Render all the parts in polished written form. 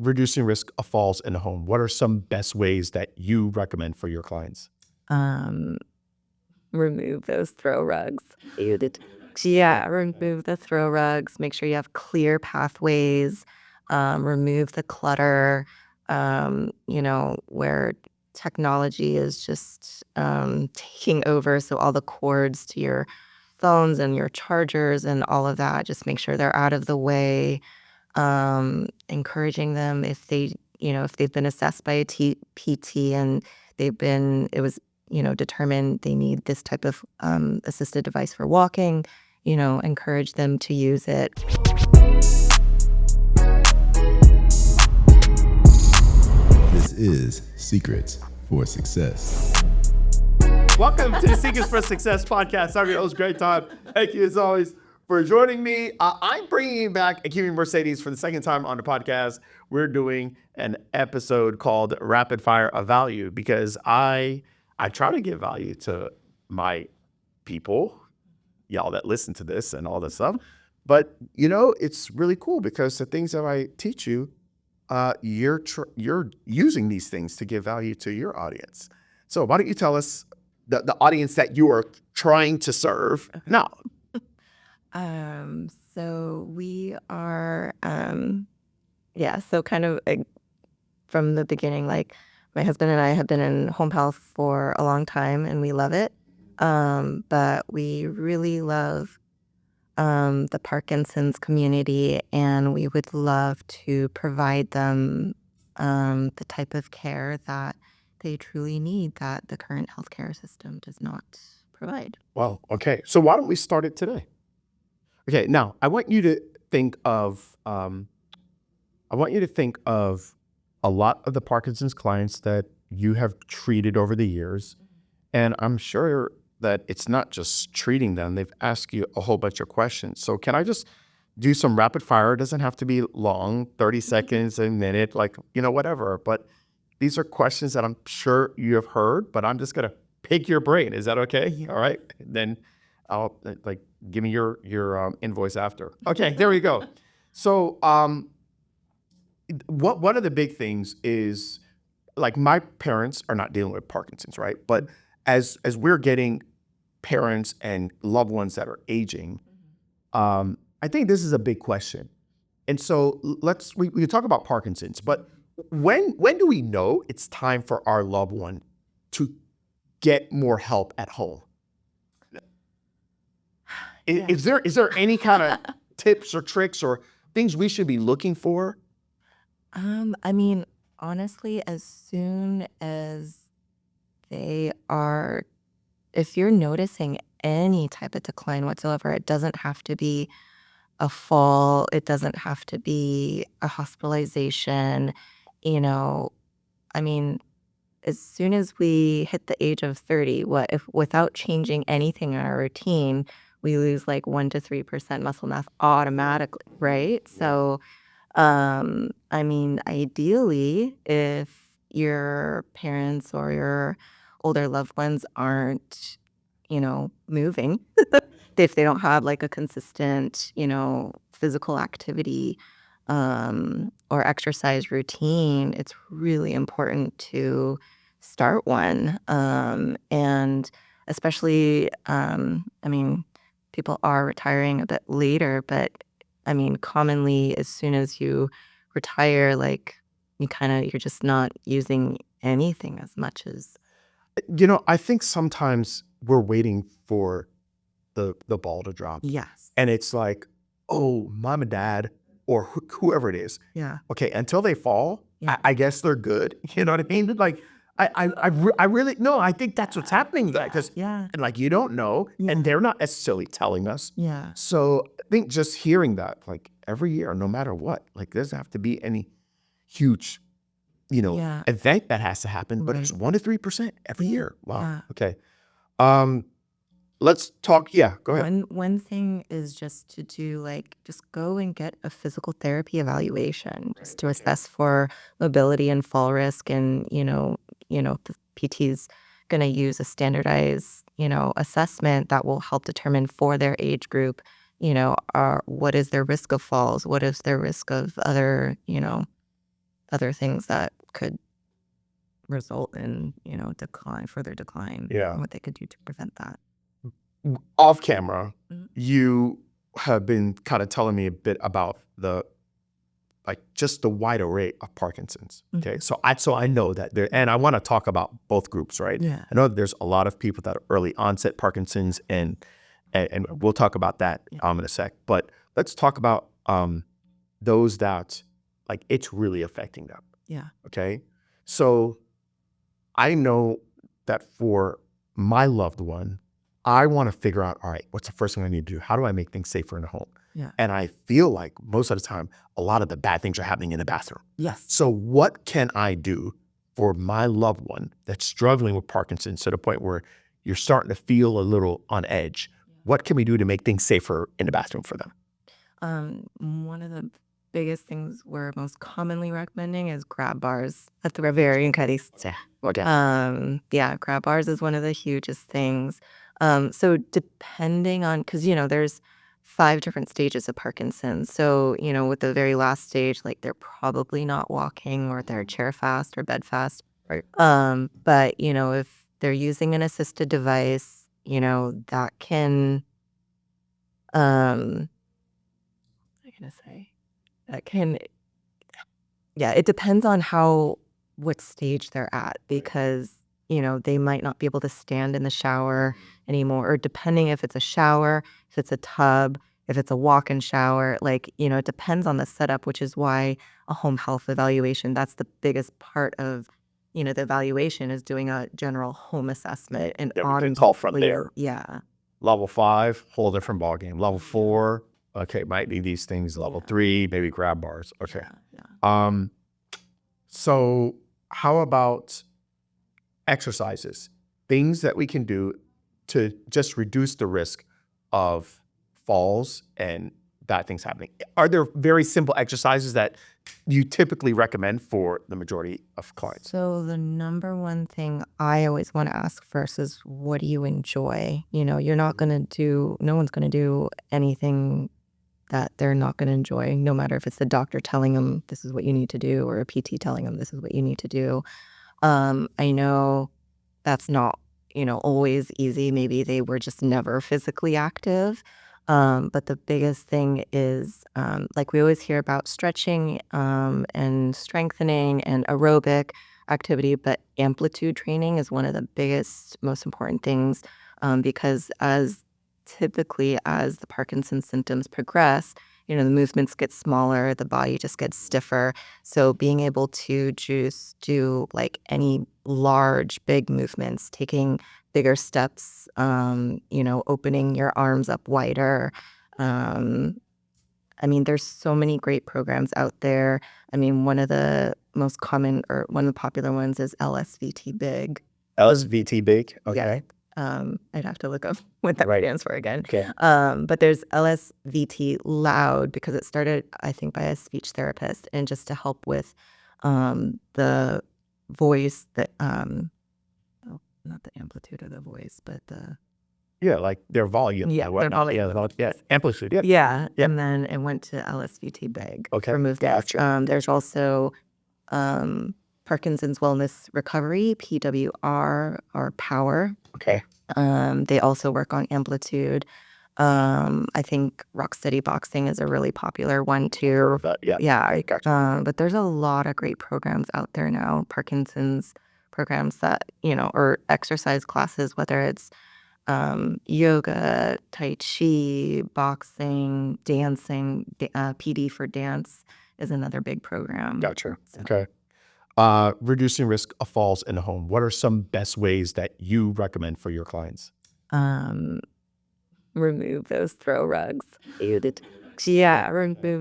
reducing risk of falls in the home, what are some best ways that you recommend for your clients? Remove those throw rugs. Yeah, remove the throw rugs. Make sure you have clear pathways. Remove the clutter. Where technology is just taking over. So all the cords to your phones and your chargers and all of that, just make sure they're out of the way. Encouraging them if they've been assessed by a PT and it was determined they need this type of assisted device for walking, encourage them to use it. This is Secrets for Success. Welcome to the Secrets for Success podcast. I'm your host, Great Time. Thank you as always for joining me. I'm bringing back Akemi Mercedes for the second time on the podcast. We're doing an episode called Rapid Fire of Value because I try to give value to my people, y'all that listen to this and all this stuff. But, it's really cool because the things that I teach you, you're using these things to give value to your audience. So why don't you tell us the audience that you are trying to serve now? So we are, so kind of from the beginning, like my husband and I have been in home health for a long time and we love it. But we really love the Parkinson's community, and we would love to provide them the type of care that they truly need that the current healthcare system does not provide. Well, okay. So why don't we start it today? Okay, now I want you to think of a lot of the Parkinson's clients that you have treated over the years, and I'm sure that it's not just treating them. They've asked you a whole bunch of questions. So can I just do some rapid fire? It doesn't have to be long, 30 seconds, a minute, whatever. But these are questions that I'm sure you have heard, but I'm just going to pick your brain. Is that okay? Yeah. All right. Then I'll give me your invoice after. Okay, there we go. So one of the big things is, like, my parents are not dealing with Parkinson's, right? But as we're getting parents and loved ones that are aging, I think this is a big question. And so we can talk about Parkinson's, but when do we know it's time for our loved one to get more help at home? Yeah. Is there any kind of tips or tricks or things we should be looking for? Honestly, as soon as if you're noticing any type of decline whatsoever, it doesn't have to be a fall, it doesn't have to be a hospitalization, as soon as we hit the age of 30, if without changing anything in our routine, we lose like 1 to 3% muscle mass automatically, right? So, ideally, if your parents or your older loved ones aren't, moving, if they don't have like a consistent, physical activity or exercise routine, it's really important to start one. And especially, people are retiring a bit later, but commonly as soon as you retire, like you're just not using anything as much as. I think sometimes we're waiting for the ball to drop. Yes. And it's like, oh, mom and dad or whoever it is. Yeah. Okay, until they fall, Yeah. I guess they're good. You know what I mean? Like, I really, no, I think that's what's happening. Because, Yeah. and like, you don't know, Yeah. and they're not necessarily telling us. Yeah. So I think just hearing that, like, every year, no matter what, like, there doesn't have to be any huge, Yeah. event that has to happen, but it's Right. 1 to 3% every year. Wow. Yeah. Okay. Let's talk. Yeah, go ahead. One thing is just to do just go and get a physical therapy evaluation just to assess for mobility and fall risk, and the PT's gonna use a standardized assessment that will help determine for their age group what is their risk of falls, what is their risk of other other things that could result in, further decline. Yeah. And what they could do to prevent that. Off camera, Mhm. you have been kind of telling me a bit about just the wide array of Parkinson's. Okay, so I know that there, and I want to talk about both groups, right? Yeah. I know that there's a lot of people that are early onset Parkinson's, and we'll talk about that in a sec. But let's talk about those that it's really affecting them. Yeah. Okay, so I know that for my loved one, I want to figure out, all right, what's the first thing I need to do? How do I make things safer in the home? Yeah. And I feel like most of the time, a lot of the bad things are happening in the bathroom. Yes. So what can I do for my loved one that's struggling with Parkinson's to the point where you're starting to feel a little on edge? What can we do to make things safer in the bathroom for them? One of the biggest things we're most commonly recommending is grab bars at the very incredibly. Grab bars is one of the hugest things. So depending on, because there's 5 different stages of Parkinson's. So with the very last stage, they're probably not walking, or they're chair fast or bed fast. Right. But if they're using an assisted device, that can it depends on what stage they're at, because they might not be able to stand in the shower anymore, or depending if it's a shower, if it's a tub, if it's a walk-in shower, it depends on the setup, which is why a home health evaluation, that's the biggest part of the evaluation, is doing a general home assessment and Yeah, we can call from there. Yeah. Level 5, whole different ballgame. Level 4, okay, might be these things. Level 3, maybe grab bars. Okay. Yeah. So how about exercises? Things that we can do to just reduce the risk of falls and bad things happening. Are there very simple exercises that you typically recommend for the majority of clients? So the number one thing I always want to ask first is, what do you enjoy? You're not going to do, no one's going to do anything that they're not going to enjoy, no matter if it's the doctor telling them this is what you need to do, or a PT telling them this is what you need to do. I know that's not, always easy. Maybe they were just never physically active. But the biggest thing is, we always hear about stretching and strengthening and aerobic activity, but amplitude training is one of the biggest, most important things, because typically as the Parkinson's symptoms progress, the movements get smaller, the body just gets stiffer. So being able to just do any large, big movements, taking bigger steps, opening your arms up wider. There's so many great programs out there. One of the most common, or one of the popular ones, is LSVT Big. LSVT Big? Okay. I'd have to look up what that stands for again. Okay. But there's LSVT Loud, because it started, I think, by a speech therapist, and just to help with the voice, not the amplitude of the voice, but the their volume. their volume. Amplitude. Yeah. And then it went to LSVT Big for movements. Gotcha. There's also Parkinson's Wellness Recovery, PWR, or POWER. Okay. They also work on amplitude. I think Rocksteady Boxing is a really popular one too. Gotcha. But there's a lot of great programs out there now, Parkinson's programs that, or exercise classes, whether it's yoga, tai chi, boxing, dancing. PD for dance is another big program. Gotcha. Okay. Reducing risk of falls in the home. What are some best ways that you recommend for your clients? Remove those throw rugs. Remove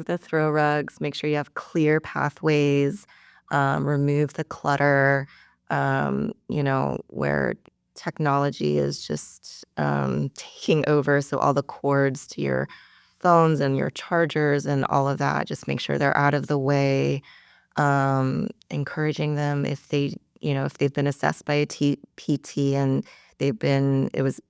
the throw rugs. Make sure you have clear pathways. Remove the clutter. Where technology is just taking over. So all the cords to your phones and your chargers and all of that, just make sure they're out of the way. Encouraging them, if they've been assessed by a PT and it was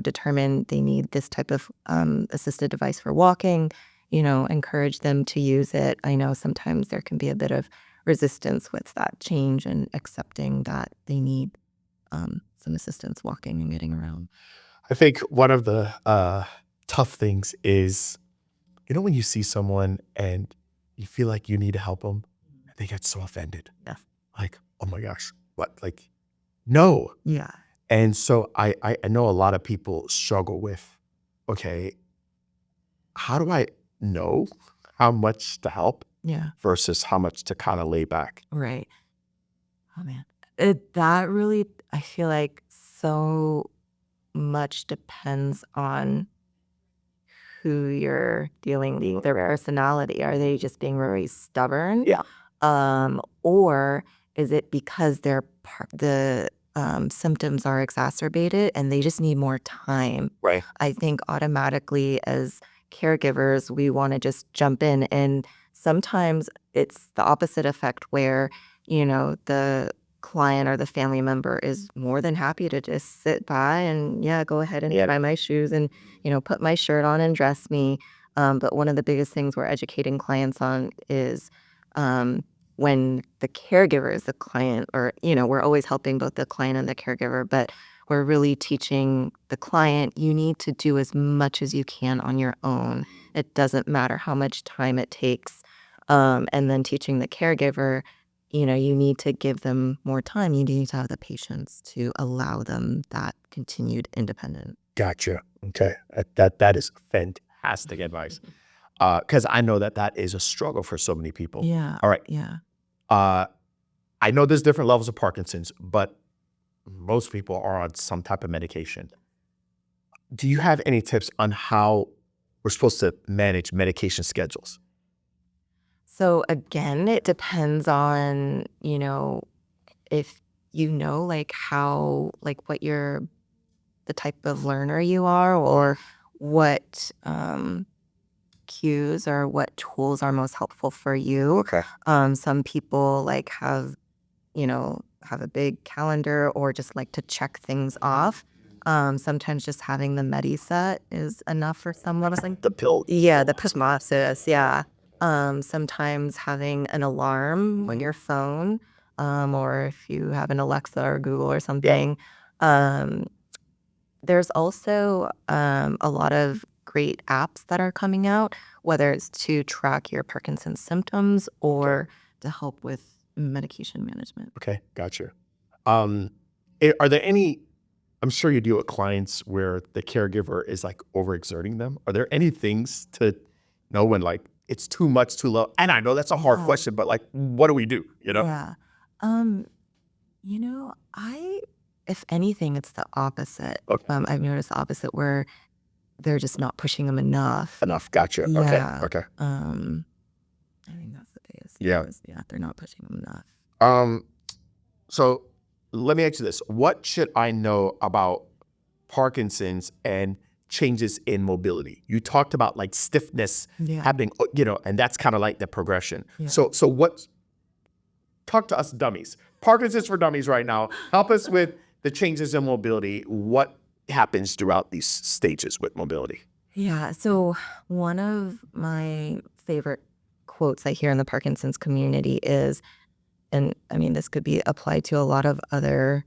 determined they need this type of assisted device for walking, encourage them to use it. I know sometimes there can be a bit of resistance with that change and accepting that they need some assistance walking and getting around. I think one of the tough things is, when you see someone and you feel like you need to help them, they get so offended. Yes. Like, oh my gosh, what? Like, no. Yeah. And so I know a lot of people struggle with, okay, how do I know how much to help Yeah. versus how much to kind of lay back? Right. Oh man. That really, I feel like so much depends on who you're dealing with, their personality. Are they just being very stubborn? Yeah. Or is it because the symptoms are exacerbated and they just need more time? Right. I think automatically as caregivers, we want to just jump in. And sometimes it's the opposite effect where, the client or the family member is more than happy to just sit by and go ahead and try my shoes and, put my shirt on and dress me. But one of the biggest things we're educating clients on is when the caregiver is the client, or, we're always helping both the client and the caregiver, but we're really teaching the client, you need to do as much as you can on your own. It doesn't matter how much time it takes. And then teaching the caregiver, you need to give them more time. You need to have the patience to allow them that continued independence. Gotcha. Okay. That is fantastic advice. Because I know that is a struggle for so many people. Yeah. All right. Yeah. I know there's different levels of Parkinson's, but most people are on some type of medication. Do you have any tips on how we're supposed to manage medication schedules? So again, it depends on, if like how, like what the type of learner you are, or what cues or what tools are most helpful for you. Okay. Some people like have a big calendar or just like to check things off. Sometimes just having the Medi set is enough for someone. Like The pill. yeah, the Misconceptions, yeah. Sometimes having an alarm on your phone, or if you have an Alexa or Google or something. There's also a lot of great apps that are coming out, whether it's to track your Parkinson's symptoms or to help with medication management. Okay. Gotcha. Are there any, I'm sure you deal with clients where the caregiver is like overexerting them. Are there any things to know when like it's too much, too low? And I know that's a hard question, but like, what do we do? Yeah. If anything, it's the opposite. Okay. I've noticed the opposite where they're just not pushing them enough. Gotcha. Yeah. Okay. I think that's the biggest. Yeah. Yeah, they're not pushing them enough. So let me ask you this. What should I know about Parkinson's and changes in mobility? You talked about like stiffness happening, and that's kind of like the progression. Yeah. So talk to us dummies. Parkinson's for dummies right now. Help us with the changes in mobility. What happens throughout these stages with mobility? Yeah. So one of my favorite quotes I hear in the Parkinson's community is, and I mean, this could be applied to a lot of other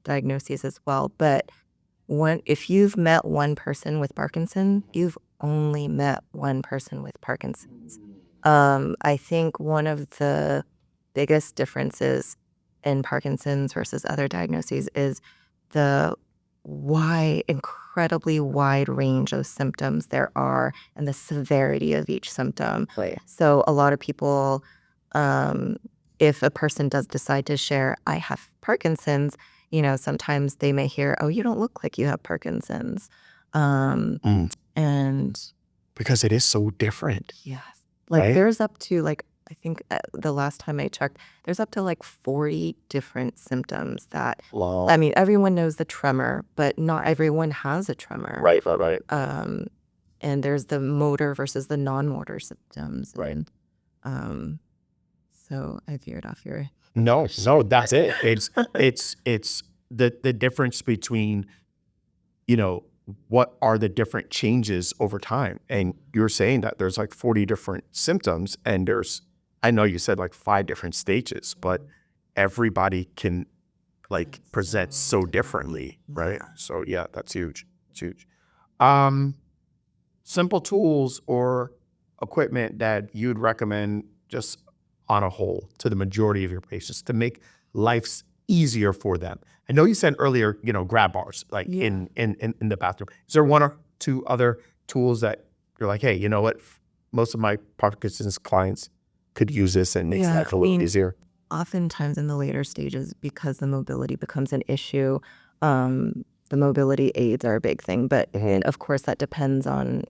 diagnoses as well, but if you've met one person with Parkinson's, you've only met one person with Parkinson's. I think one of the biggest differences in Parkinson's versus other diagnoses is the incredibly wide range of symptoms there are and the severity of each symptom. Right. So a lot of people, if a person does decide to share, I have Parkinson's, sometimes they may hear, oh, you don't look like you have Parkinson's. And because it is so different. yes, like right? There's up to like, I think the last time I checked, there's up to like 40 different symptoms that, Wow. I mean, everyone knows the tremor, but not everyone has a tremor. Right. And there's the motor versus the non-motor symptoms. Right. And, so I veered off your... No, that's it. It's the difference between, what are the different changes over time. And you're saying that there's like 40 different symptoms and there's I know you said like 5 different stages, but everybody can like present so differently, right? So yeah, that's huge. It's huge. Um, Simple tools or equipment that you'd recommend just on a whole to the majority of your patients to make life easier for them. I know you said earlier, grab bars like in the bathroom. Is there 1 or 2 other tools that you're like, hey, you know what? Most of my Parkinson's clients could use this and makes life a little easier. Oftentimes in the later stages, because the mobility becomes an issue, the mobility aids are a big thing. But and of course, that depends on,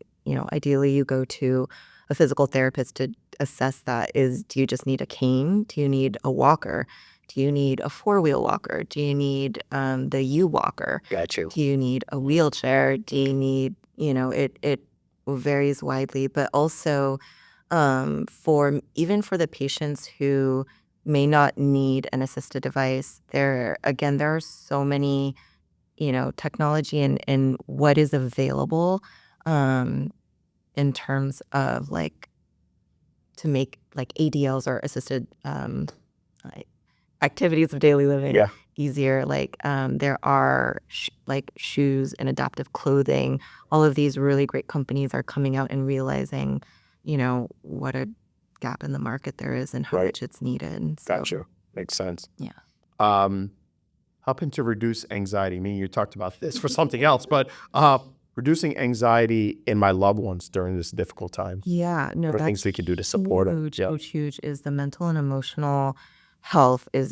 ideally you go to a physical therapist to assess that. Do you just need a cane? Do you need a walker? Do you need a 4-wheel walker? Do you need the U walker? Got you. Do you need a wheelchair? Do you need, it varies widely, but also for the patients who may not need an assisted device, there are so many, technology and what is available in terms of like to make like ADLs or assisted like activities of daily living Yeah. easier. Like there are like shoes and adaptive clothing. All of these really great companies are coming out and realizing, what a gap in the market there is and how Right. much it's needed. So, Got you. Makes sense. Yeah. Helping to reduce anxiety. I mean, you talked about this for something else, but reducing anxiety in my loved ones during this difficult time. Yeah, no, What are that's things we can do to support them? huge, huge. Is the mental and emotional health is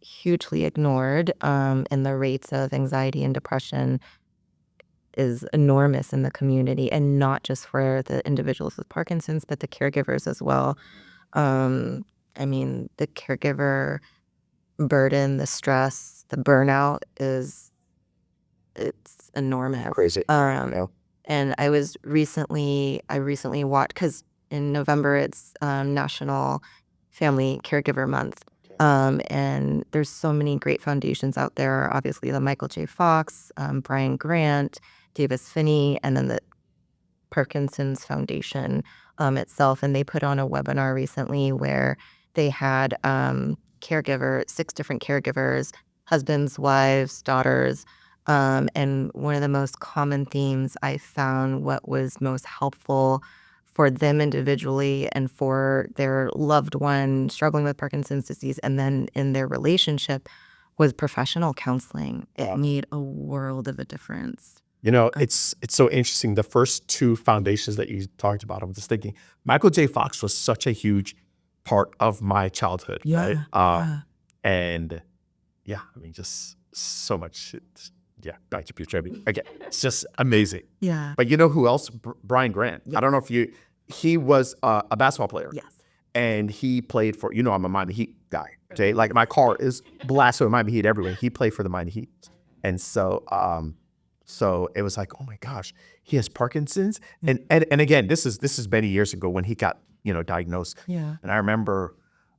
hugely ignored, and the rates of anxiety and depression is enormous in the community, and not just for the individuals with Parkinson's, but the caregivers as well. The caregiver burden, the stress, the burnout it's enormous. Crazy. Yeah. And I recently watched, because in November it's National Family Caregiver Month. And there's so many great foundations out there. Obviously, the Michael J. Fox, Brian Grant, Davis Finney, and then the Parkinson's Foundation itself. And they put on a webinar recently where they had 6 different caregivers, husbands, wives, daughters. And one of the most common themes I found, what was most helpful for them individually and for their loved one struggling with Parkinson's disease, and then in their relationship, was professional counseling. It made a world of a difference. It's so interesting. The first 2 foundations that you talked about, I'm just thinking, Michael J. Fox was such a huge part of my childhood. Yeah, Right? And yeah, I mean, just so much. Back to Pure Tribute. Again, it's just amazing. Yeah. But you know who else? Brian Grant. I don't know if he was a basketball player. Yes. And he played for, I'm a Miami Heat guy. Okay. Like my car is blasted with Miami Heat everywhere. He played for the Miami Heat. And so it was like, oh my gosh, he has Parkinson's. And again, this is many years ago when he got, diagnosed. Yeah. And I remember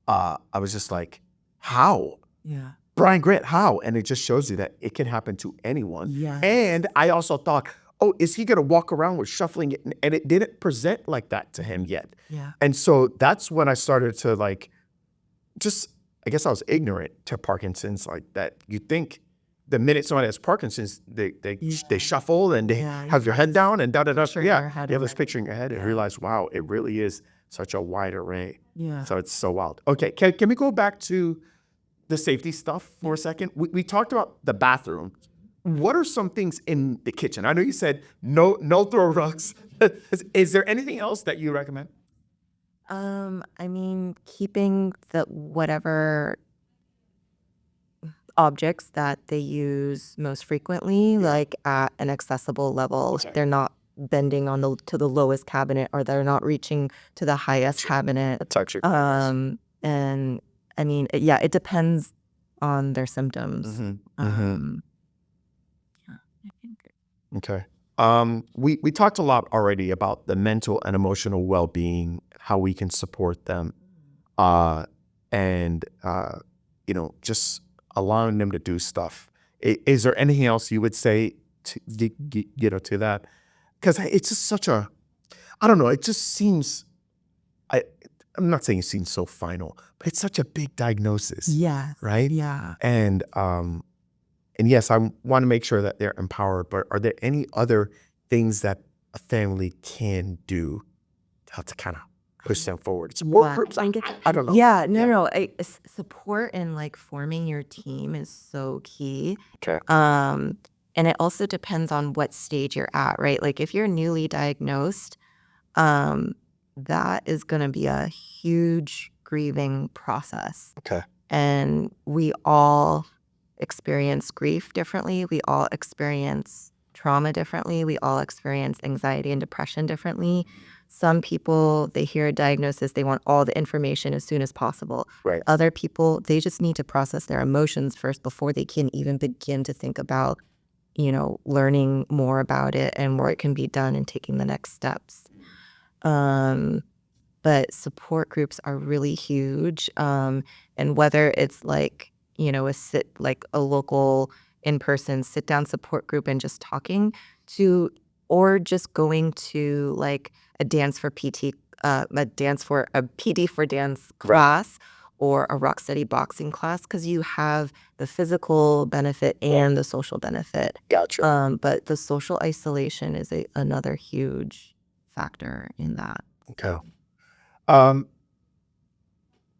I was just like, how? Yeah. Brian Grant, how? And it just shows you that it can happen to anyone. Yes. And I also thought, oh, is he going to walk around with shuffling it? And it didn't present like that to him yet. Yeah. And so that's when I started to I guess I was ignorant to Parkinson's, like that. You think the minute somebody has Parkinson's, they shuffle and they have your head down and da-da-da. You have this picture in your head and realize, wow, it really is such a wide array. Yeah. So it's so wild. Okay, can we go back to the safety stuff for a second? We talked about the bathroom. What are some things in the kitchen? I know you said no throw rugs. Is there anything else that you recommend? Keeping the whatever objects that they use most frequently, like at an accessible level. Okay. They're not bending to the lowest cabinet, or they're not reaching to the highest cabinet. That's actually And it depends on their symptoms. I think. Okay. We talked a lot already about the mental and emotional well-being, how we can support them, and just allowing them to do stuff. Is there anything else you would say to that? Because it's just such a, I don't know. It just seems, I'm not saying it seems so final, but it's such a big diagnosis. Yes. Right? Yeah. And yes, I want to make sure that they're empowered, but are there any other things that a family can do to help to kind of push them forward? Support groups? I don't know. Yeah, no. Support and like forming your team is so key. Okay. And it also depends on what stage you're at, right? Like if you're newly diagnosed, that is going to be a huge grieving process. Okay. And we all experience grief differently. We all experience trauma differently. We all experience anxiety and depression differently. Some people, they hear a diagnosis, they want all the information as soon as possible. Right. Other people, they just need to process their emotions first before they can even begin to think about, learning more about it and where it can be done and taking the next steps. But support groups are really huge. And whether it's like, a local in-person sit-down support group and just talking to, or just going to like a PT for dance class or a rock steady boxing class, because you have the physical benefit and the social benefit. Gotcha. But the social isolation is another huge factor in that. Okay.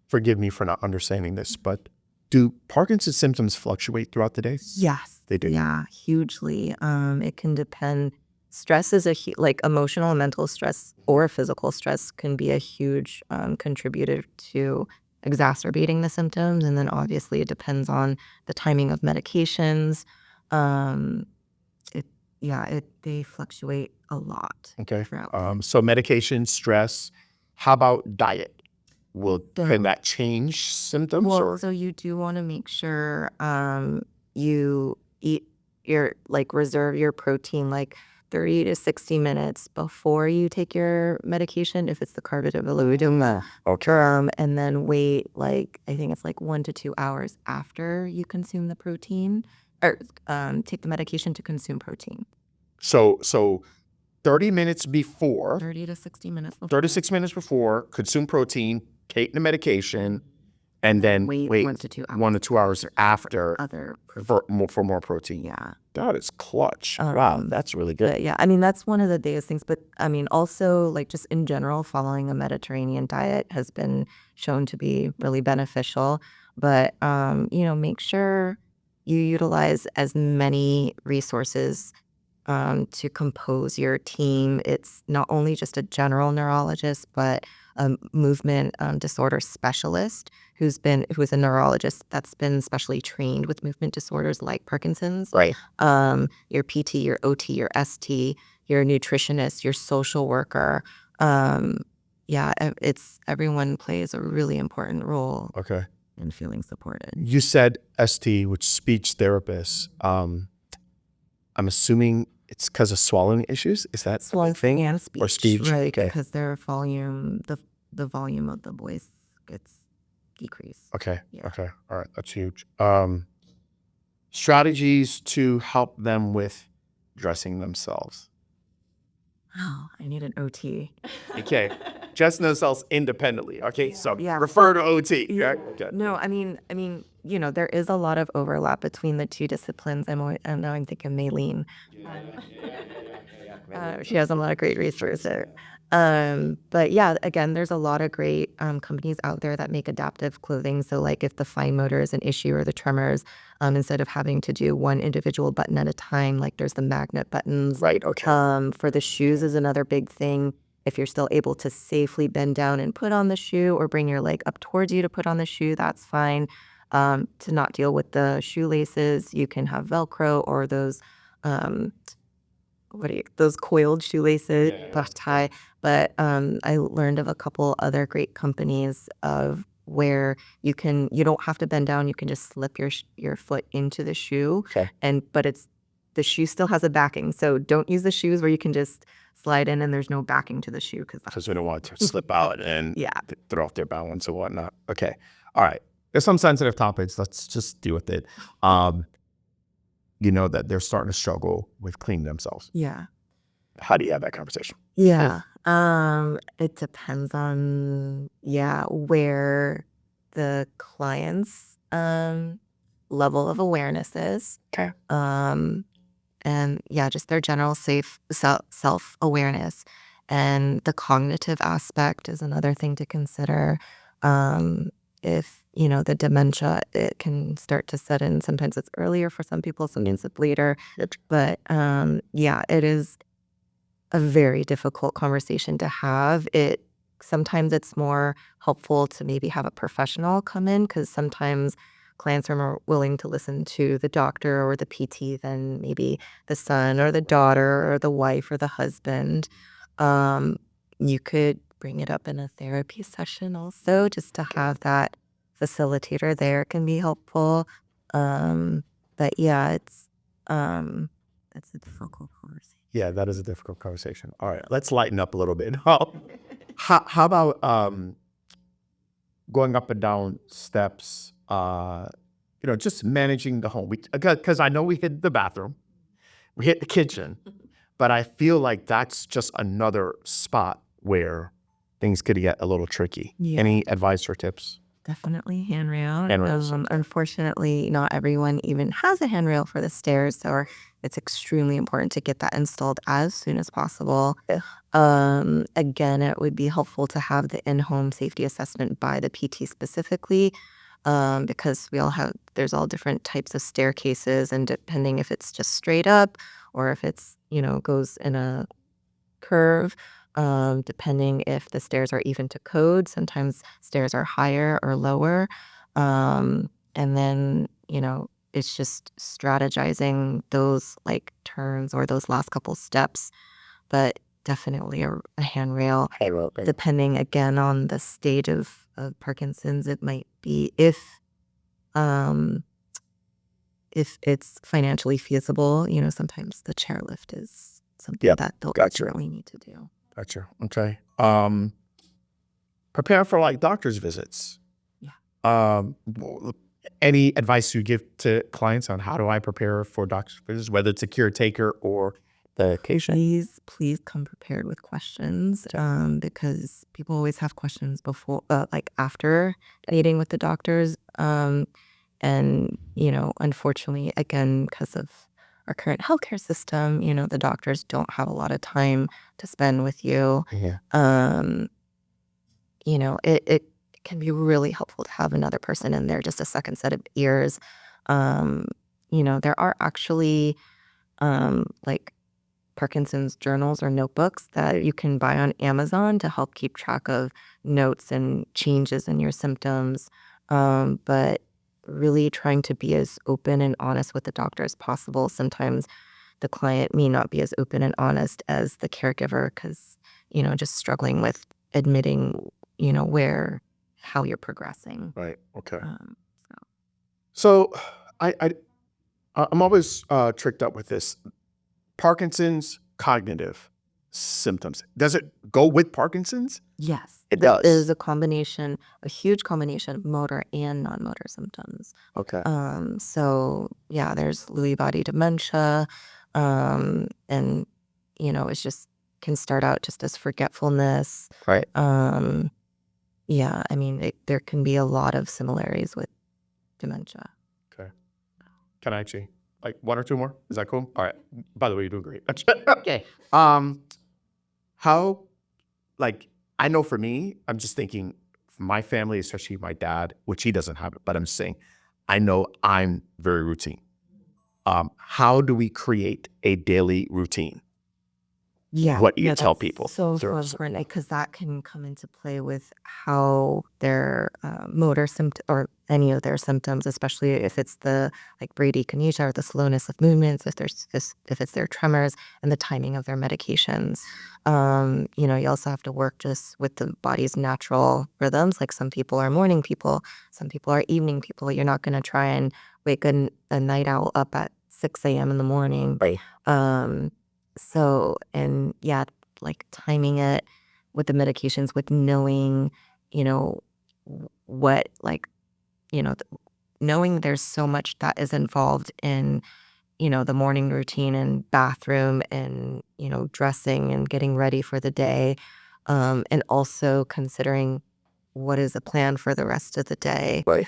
Forgive me for not understanding this, but do Parkinson's symptoms fluctuate throughout the day? Yes. They do. Yeah, hugely. It can depend. Stress is like emotional and mental stress or physical stress can be a huge contributor to exacerbating the symptoms. And then obviously it depends on the timing of medications. They fluctuate a lot. Okay. throughout. So medication, stress. How about diet? Can that change symptoms? Well, so you do want to make sure you eat reserve your protein like 30 to 60 minutes before you take your medication if it's the carbidopa. Okay. And then wait I think it's 1 to 2 hours after you consume the protein or take the medication to consume protein. So 30 minutes before. 30 to 60 minutes before. 36 minutes before, consume protein, take the medication, and then wait 1 to 2 hours. 1 to 2 hours after Other for more protein. Yeah. That is clutch. Wow, that's really good. But yeah, I mean, that's one of the biggest things. But I mean, also just in general, following a Mediterranean diet has been shown to be really beneficial. But, make sure you utilize as many resources to compose your team. It's not only just a general neurologist, but a movement disorder specialist who is a neurologist that's been specially trained with movement disorders like Parkinson's. Right. Your PT, your OT, your ST, your nutritionist, your social worker. Everyone plays a really important role. Okay. In feeling supported. You said ST, which speech therapist. I'm assuming it's because of swallowing issues. Is that swallowing thing? And speech, or speech? right? Okay. Because their volume, the volume of the voice gets decreased. Okay. Yeah. Okay. All right. That's huge. Strategies to help them with dressing themselves. Oh, I need an OT. Okay. Dressing themselves independently. Okay. So Yeah. refer to OT. Yeah. Okay. No, I mean, there is a lot of overlap between the two disciplines. And now I'm thinking Maylene. She has a lot of great resources. But yeah, again, there's a lot of great companies out there that make adaptive clothing. So if the fine motor is an issue or the tremors, instead of having to do one individual button at a time, there's the magnet buttons. Right. Okay. For the shoes is another big thing. If you're still able to safely bend down and put on the shoe or bring your leg up towards you to put on the shoe, that's fine. To not deal with the shoelaces, you can have Velcro or those those coiled shoelaces, tie. But I learned of a couple other great companies of where you don't have to bend down. You can just slip your foot into the shoe. Okay. But the shoe still has a backing. So don't use the shoes where you can just slide in and there's no backing to the shoe. Because we don't want it to slip out and Yeah. throw off their balance and whatnot. Okay. All right. There's some sensitive topics. Let's just deal with it. That they're starting to struggle with cleaning themselves. Yeah. How do you have that conversation? Yeah. It depends on, where the client's level of awareness is. Okay. And just their general safe self-awareness. And the cognitive aspect is another thing to consider. If, the dementia, it can start to set in. Sometimes it's earlier for some people, sometimes it's later. But it is a very difficult conversation to have. Sometimes it's more helpful to maybe have a professional come in, because sometimes clients are more willing to listen to the doctor or the PT than maybe the son or the daughter or the wife or the husband. You could bring it up in a therapy session also, just to have that facilitator there can be helpful. But it's a difficult conversation. Yeah, that is a difficult conversation. All right, let's lighten up a little bit. How about going up and down steps? Just managing the home. Because I know we hit the bathroom, we hit the kitchen, but I feel like that's just another spot where things could get a little tricky. Yeah. Any advice or tips? Definitely handrail. Handrails. Unfortunately, not everyone even has a handrail for the stairs, so it's extremely important to get that installed as soon as possible. Again, it would be helpful to have the in-home safety assessment by the PT specifically, because there's all different types of staircases, and depending if it's just straight up or if it's, goes in a curve, depending if the stairs are even to code. Sometimes stairs are higher or lower. And then, it's just strategizing those like turns or those last couple steps. But definitely a handrail. Depending again on the stage of Parkinson's, it might be if it's financially feasible, sometimes the chairlift is something that they'll really need to do. Gotcha. Okay. Prepare for like doctor's visits. Yeah. Any advice you give to clients on how do I prepare for doctor's visits, whether it's a caretaker or the patient? Please come prepared with questions, because people always have questions before, like after meeting with the doctors. And, unfortunately, again, because of our current healthcare system, the doctors don't have a lot of time to spend with you. Yeah. It can be really helpful to have another person in there, just a second set of ears. There are actually like Parkinson's journals or notebooks that you can buy on Amazon to help keep track of notes and changes in your symptoms. But really trying to be as open and honest with the doctor as possible. Sometimes the client may not be as open and honest as the caregiver, because, just struggling with admitting, how you're progressing. Right. Okay. So. So I'm always tricked up with this. Parkinson's cognitive symptoms. Does it go with Parkinson's? Yes. It does. It is a huge combination of motor and non-motor symptoms. Okay. So there's Lewy body dementia, and it's just can start out just as forgetfulness. Right. There can be a lot of similarities with dementia. Okay. Can I actually like one or two more? Is that cool? All right. By the way, you're doing great. Okay. How, like, I know for me, I'm just thinking my family, especially my dad, which he doesn't have it, but I'm saying, I know I'm very routine. How do we create a daily routine? What you tell people. So important, because that can come into play with how their motor symptom or any of their symptoms, especially if it's the like bradykinesia or the slowness of movements, if it's their tremors, and the timing of their medications. You also have to work just with the body's natural rhythms. Like some people are morning people, some people are evening people. You're not going to try and wake a night owl up at 6 a.m. in the morning. Right. So, and like timing it with the medications, with knowing, what, like, knowing there's so much that is involved in the morning routine and bathroom and, dressing and getting ready for the day. And also considering what is the plan for the rest of the day. Right.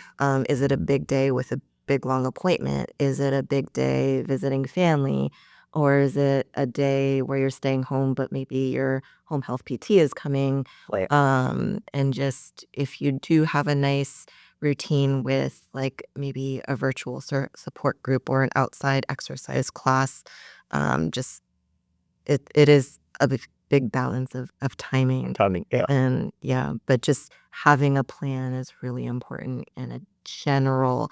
Is it a big day with a big long appointment? Is it a big day visiting family? Or is it a day where you're staying home, but maybe your home health PT is coming? Right. And just if you do have a nice routine with like maybe a virtual support group or an outside exercise class, just it is a big balance of timing. Yeah. And yeah, but just having a plan is really important and a general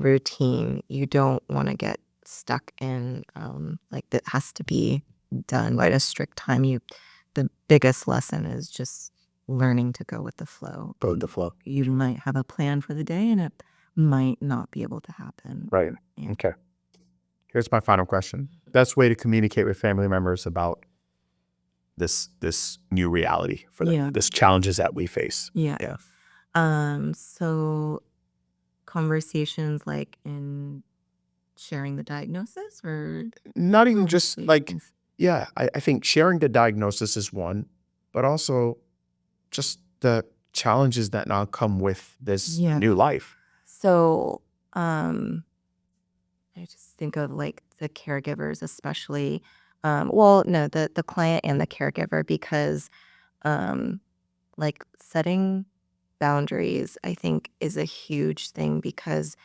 routine. You don't want to get stuck in like that has to be done by a strict time. The biggest lesson is just learning to go with the flow. Go with the flow. You might have a plan for the day and it might not be able to happen. Right. Yeah. Okay. Here's my final question. Best way to communicate with family members about this new reality for them, Yeah. this challenges that we face. Yeah. Yeah. So conversations like in sharing the diagnosis or Not even just like, conversations? yeah, I think sharing the diagnosis is one, but also just the challenges that now come with this Yeah. new life. So I just think of like the caregivers, especially. Well, no, the client and the caregiver, because like setting boundaries, I think, is a huge thing because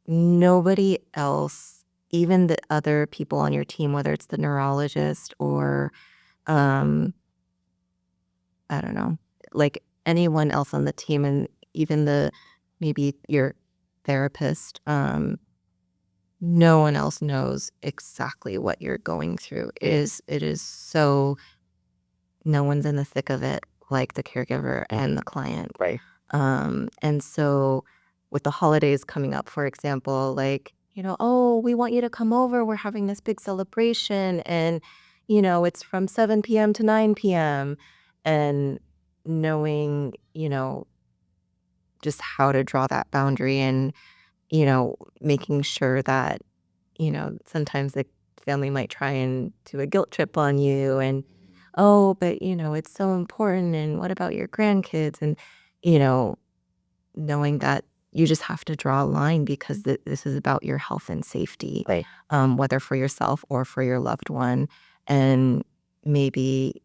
nobody else, even the other people on your team, whether it's the neurologist or um, I don't know, like anyone else on the team, and even maybe your therapist, no one else knows exactly what you're going through. It is so no one's in the thick of it like the caregiver and the client. Right. And so with the holidays coming up, for example, like, oh, we want you to come over. We're having this big celebration and, it's from 7 p.m. to 9 p.m. And knowing, just how to draw that boundary and, making sure that, sometimes the family might try and do a guilt trip on you and, oh, but, it's so important. And what about your grandkids? And, knowing that you just have to draw a line because this is about your health and safety, Right. whether for yourself or for your loved one, and maybe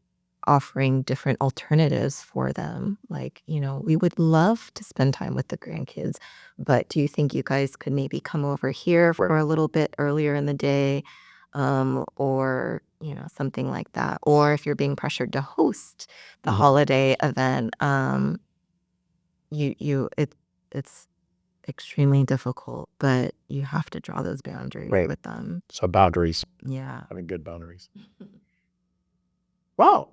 offering different alternatives for them. Like, we would love to spend time with the grandkids, but do you think you guys could maybe come over here for a little bit earlier in the day, or, something like that? Or if you're being pressured to host the holiday event, it's extremely difficult, but you have to draw those boundaries Right. with them. So boundaries, Yeah. having good boundaries. Wow.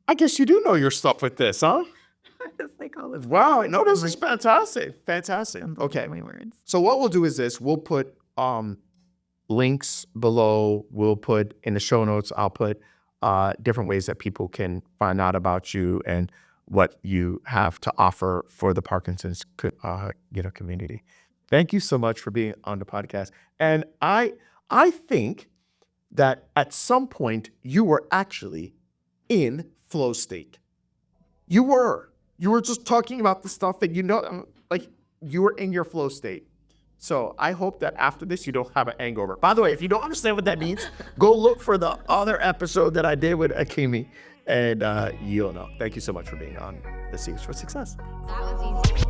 I guess you do know your stuff with this, huh? It's like all of Wow. No, this is fantastic. Fantastic. Okay. my words. So what we'll do is this. We'll put links below. We'll put in the show notes. I'll put different ways that people can find out about you and what you have to offer for the Parkinson's community. Thank you so much for being on the podcast. And I think that at some point you were actually in flow state. You were just talking about the stuff that like you were in your flow state. So I hope that after this, you don't have an hangover. By the way, if you don't understand what that means, go look for the other episode that I did with Akemi, and you'll know. Thank you so much for being on The Secrets for Success. That was easy.